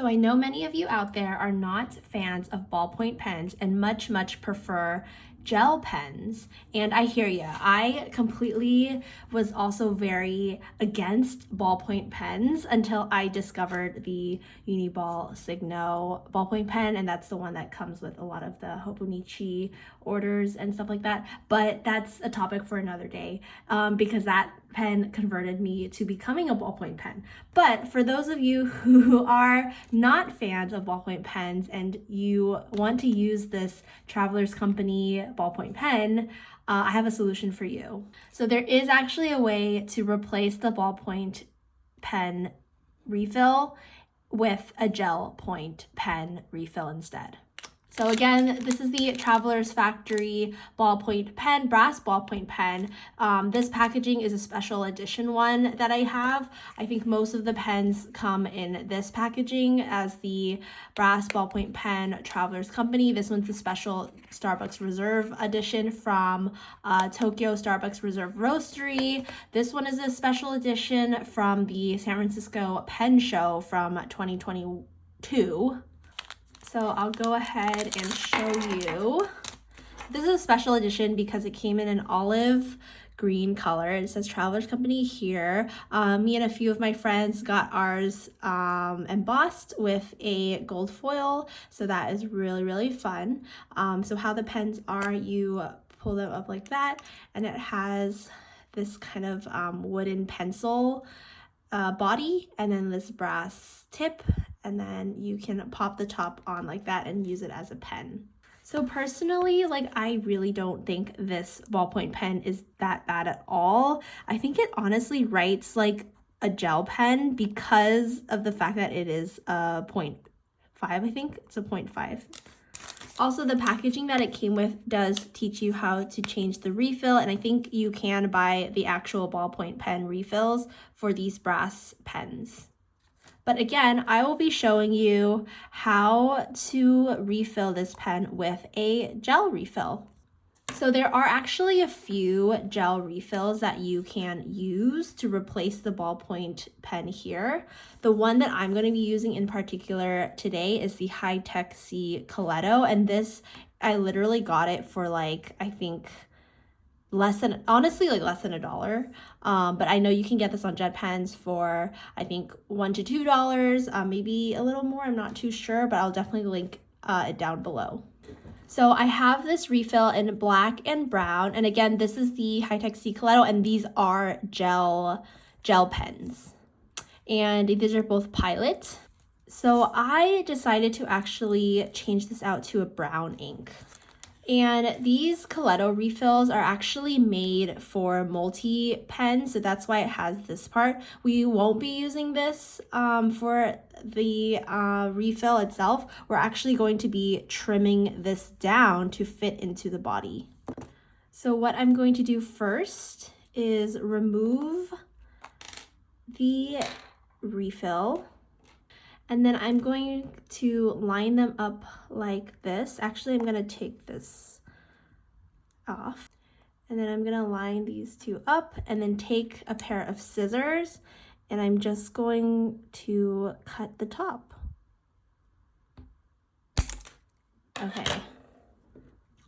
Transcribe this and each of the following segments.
So I know many of you out there are not fans of ballpoint pens and much prefer gel pens, and I hear you. I completely was also very against ballpoint pens until I discovered the Uniball Signo ballpoint pen, and that's the one that comes with a lot of the Hobonichi orders and stuff like that. But that's a topic for another day, because that pen converted me to becoming a ballpoint pen. But for those of you who are not fans of ballpoint pens and you want to use this Travelers Company ballpoint pen, I have a solution for you. So there is actually a way to replace the ballpoint pen refill with a gel point pen refill instead. So again, this is the Travelers Factory ballpoint pen, brass ballpoint pen. This packaging is a special edition one that I have. I think most of the pens come in this packaging as the brass ballpoint pen Travelers Company. This one's a special Starbucks Reserve edition from Tokyo Starbucks Reserve Roastery. This one is a special edition from the San Francisco Pen Show from 2022. So I'll go ahead and show you. This is a special edition because it came in an olive green color. It says Travelers Company here. Me and a few of my friends got ours embossed with a gold foil. So that is really fun. So how the pens are, you pull them up like that, and it has this kind of wooden pencil body and then this brass tip, and then you can pop the top on like that and use it as a pen. So personally, I really don't think this ballpoint pen is that bad at all. I think it honestly writes like a gel pen because of the fact that it is a 0.5, I think it's a 0.5. Also, the packaging that it came with does teach you how to change the refill, and I think you can buy the actual ballpoint pen refills for these brass pens. But again, I will be showing you how to refill this pen with a gel refill. So there are actually a few gel refills that you can use to replace the ballpoint pen here. The one that I'm going to be using in particular today is the High-Tech C Coletto, and this, I literally got it for I think less than $1. But I know you can get this on Jet Pens for I think $1 to $2, maybe a little more, I'm not too sure, but I'll definitely link it down below. So I have this refill in black and brown, and again, this is the High-Tech C Coletto, and these are gel pens, and these are both Pilot. So I decided to actually change this out to a brown ink. And these Coletto refills are actually made for multi-pen, so that's why it has this part. We won't be using this for the refill itself. We're actually going to be trimming this down to fit into the body. So what I'm going to do first is remove the refill. And then I'm going to line them up like this. Actually, I'm gonna take this off. And then I'm gonna line these two up and then take a pair of scissors, and I'm just going to cut the top. Okay.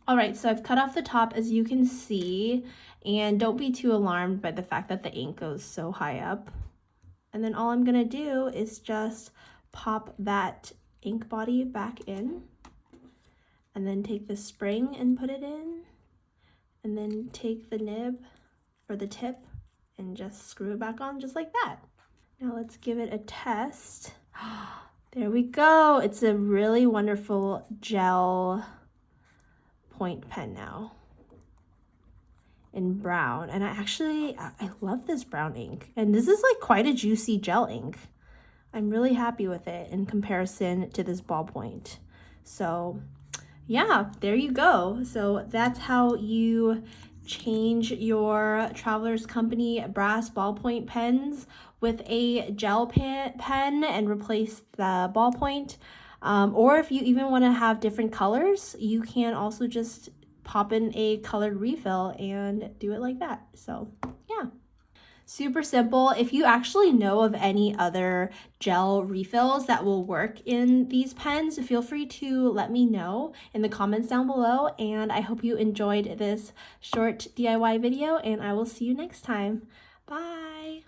All right, so I've cut off the top, as you can see, and don't be too alarmed by the fact that the ink goes so high up. And then all I'm gonna do is just pop that ink body back in, and then take the spring and put it in, and then take the nib or the tip and just screw it back on just like that. Now let's give it a test. There we go. It's a really wonderful gel point pen now in brown, and I love this brown ink, and this is quite a juicy gel ink. I'm really happy with it in comparison to this ballpoint. So yeah, there you go. So that's how you change your Travelers Company brass ballpoint pens with a gel pen and replace the ballpoint. Or if you even want to have different colors, you can also just pop in a colored refill and do it like that. So yeah. Super simple. If you actually know of any other gel refills that will work in these pens, feel free to let me know in the comments down below. And I hope you enjoyed this short DIY video, and I will see you next time. Bye.